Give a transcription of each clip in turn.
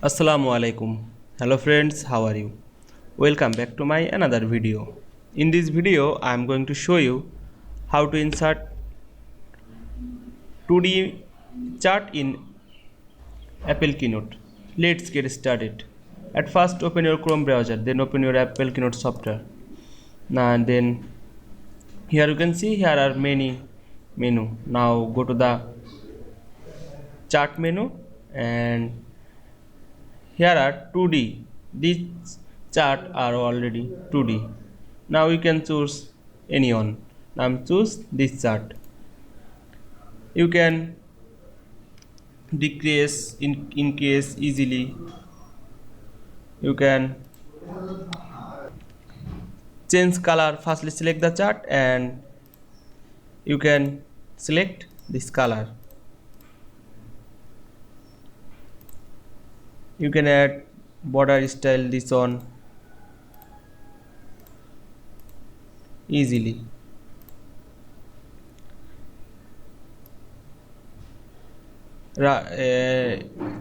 Assalamu Walaikum. Hello friends, how are you? Welcome back to my another video. In this video, I am going to show you how to insert 2D chart in Apple Keynote. Let's get started. At first, open your Chrome browser, then open your Apple Keynote software. Now and then here you can see here are many menu. Now go to the chart menu and here are 2D. These chart are already 2D. Now you can choose any one. Now choose this chart. You can decrease increase easily. You can change color. Firstly select the chart and you can select this color. You can add border style this on easily.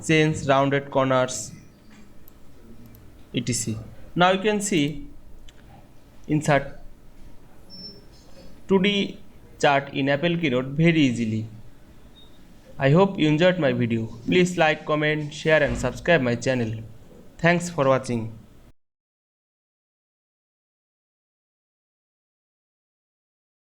Change rounded corners etc. Now you can see insert 2D chart in Apple Keynote very easily. I hope you enjoyed my video. Please like, comment, share and subscribe my channel. Thanks for watching.